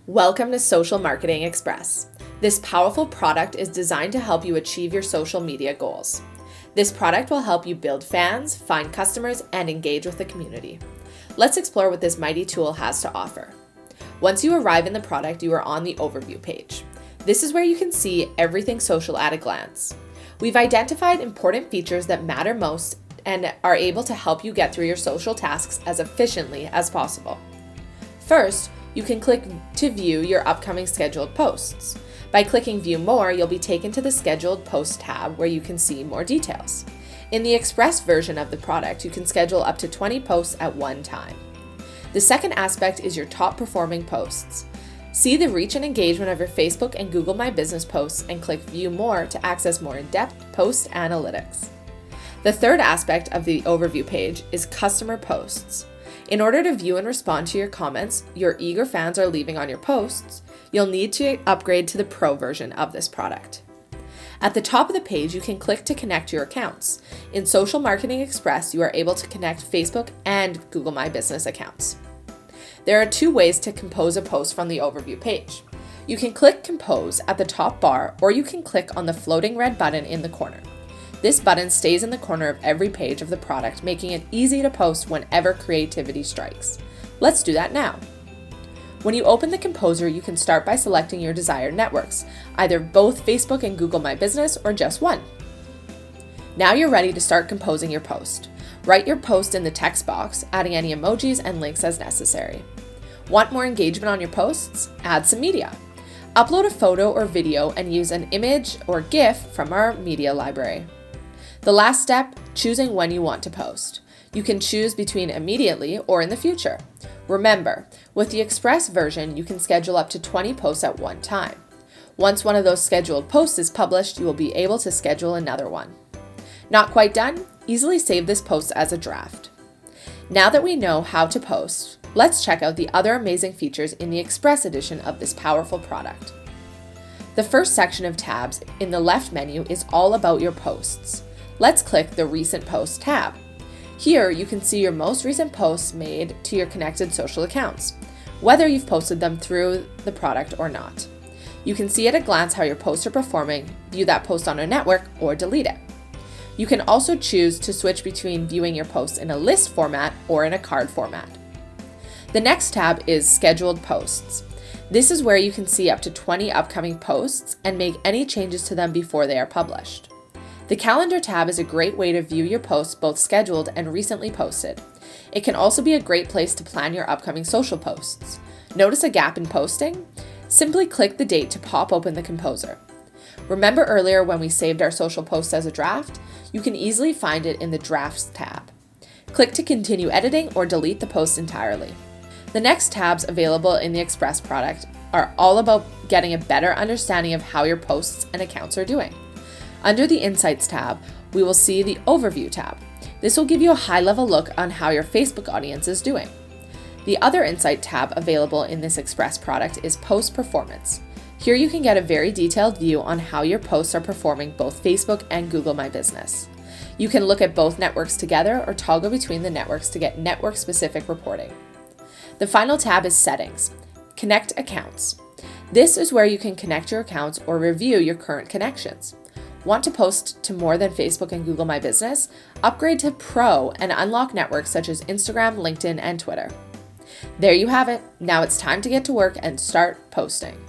Welcome to Social Marketing Express. This powerful product is designed to help you achieve your social media goals. This product will help you build fans, find customers, and engage with the community. Let's explore what this mighty tool has to offer. Once you arrive in the product, you are on the overview page. This is where you can see everything social at a glance. We've identified important features that matter most and are able to help you get through your social tasks as efficiently as possible. First, you can click to view your upcoming scheduled posts. By clicking View More, you'll be taken to the Scheduled Post tab where you can see more details. In the Express version of the product, you can schedule up to 20 posts at one time. The second aspect is your top performing posts. See the reach and engagement of your Facebook and Google My Business posts and click View More to access more in-depth post analytics. The third aspect of the overview page is customer posts. In order to view and respond to your comments your eager fans are leaving on your posts, you'll need to upgrade to the Pro version of this product. At the top of the page, you can click to connect your accounts. In Social Marketing Express, you are able to connect Facebook and Google My Business accounts. There are two ways to compose a post from the overview page. You can click Compose at the top bar, or you can click on the floating red button in the corner. This button stays in the corner of every page of the product, making it easy to post whenever creativity strikes. Let's do that now. When you open the Composer, you can start by selecting your desired networks, either both Facebook and Google My Business or just one. Now you're ready to start composing your post. Write your post in the text box, adding any emojis and links as necessary. Want more engagement on your posts? Add some media. Upload a photo or video and use an image or GIF from our media library. The last step, choosing when you want to post. You can choose between immediately or in the future. Remember, with the Express version, you can schedule up to 20 posts at one time. Once one of those scheduled posts is published, you will be able to schedule another one. Not quite done? Easily save this post as a draft. Now that we know how to post, let's check out the other amazing features in the Express edition of this powerful product. The first section of tabs in the left menu is all about your posts. Let's click the Recent Posts tab. Here, you can see your most recent posts made to your connected social accounts, whether you've posted them through the product or not. You can see at a glance how your posts are performing, view that post on a network, or delete it. You can also choose to switch between viewing your posts in a list format or in a card format. The next tab is Scheduled Posts. This is where you can see up to 20 upcoming posts and make any changes to them before they are published. The Calendar tab is a great way to view your posts, both scheduled and recently posted. It can also be a great place to plan your upcoming social posts. Notice a gap in posting? Simply click the date to pop open the Composer. Remember earlier when we saved our social posts as a draft? You can easily find it in the Drafts tab. Click to continue editing or delete the post entirely. The next tabs available in the Express product are all about getting a better understanding of how your posts and accounts are doing. Under the Insights tab, we will see the Overview tab. This will give you a high-level look on how your Facebook audience is doing. The other Insight tab available in this Express product is Post Performance. Here you can get a very detailed view on how your posts are performing both Facebook and Google My Business. You can look at both networks together or toggle between the networks to get network-specific reporting. The final tab is Settings. Connect Accounts. This is where you can connect your accounts or review your current connections. Want to post to more than Facebook and Google My Business? Upgrade to Pro and unlock networks such as Instagram, LinkedIn, and Twitter. There you have it. Now it's time to get to work and start posting.